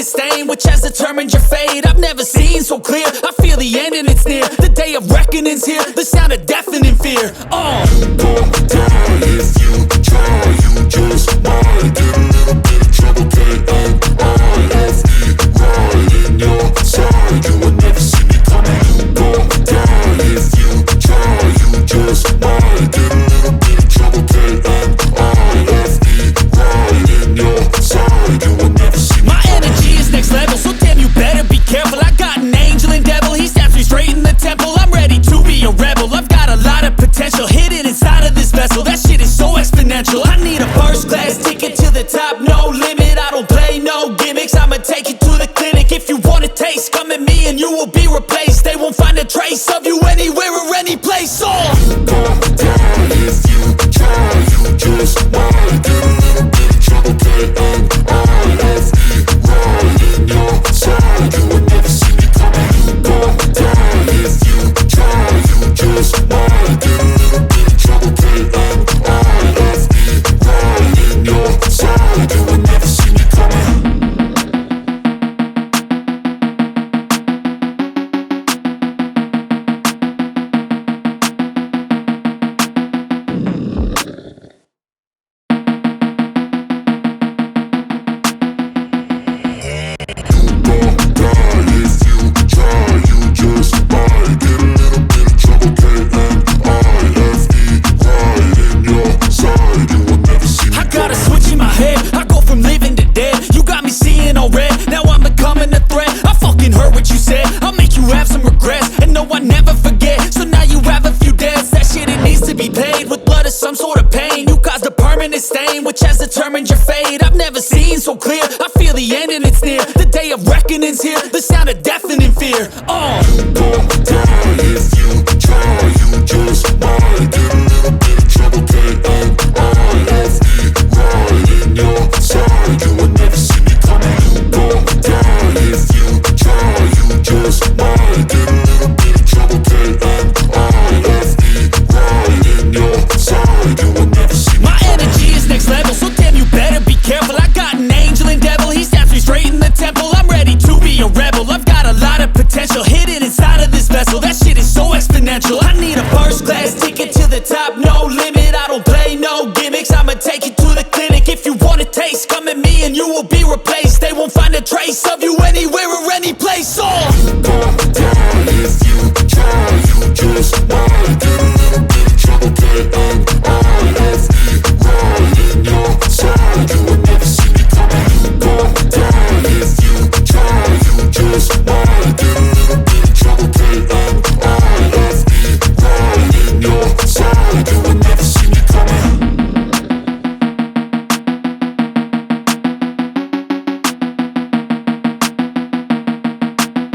stain which has determined your fate. I've never seen so clear, I feel the end and it's near. The day of reckoning's here, the sound of deafening fear. You gon' die if you try, you just might get a little bit of trouble, K-N-I-F-E, right in your side, you will never see me coming. You gon' die if you try, you just might get a little bit of trouble, K-N-I-F-E, right in your side, you will never see me My coming. energy is next level, so damn you better be careful. I got an angel and devil, he stabs me straight in the temple. I'm ready to be a rebel, I've got a lot of potential hidden inside of this vessel. That shit is so exponential. I need a first class ticket to the top, no limit. I don't play no gimmicks, I'ma take you to the clinic. If you want a taste, come at me and you will be replaced. They won't find a trace of you anywhere or any place. You gon' die if you try, you just might get a little bit of trouble, K-N-I-F-E, right in your side, you will never see me coming. You gon' die if you try, you just might get a little bit of trouble, K-N-I-F-E, right in your side, you will never see me coming. Some sort of pain, you caused a permanent stain which has determined your fate. I've never seen so clear, I feel the end and it's near. The day of reckoning's here, the sound of deafening fear. You gon' die if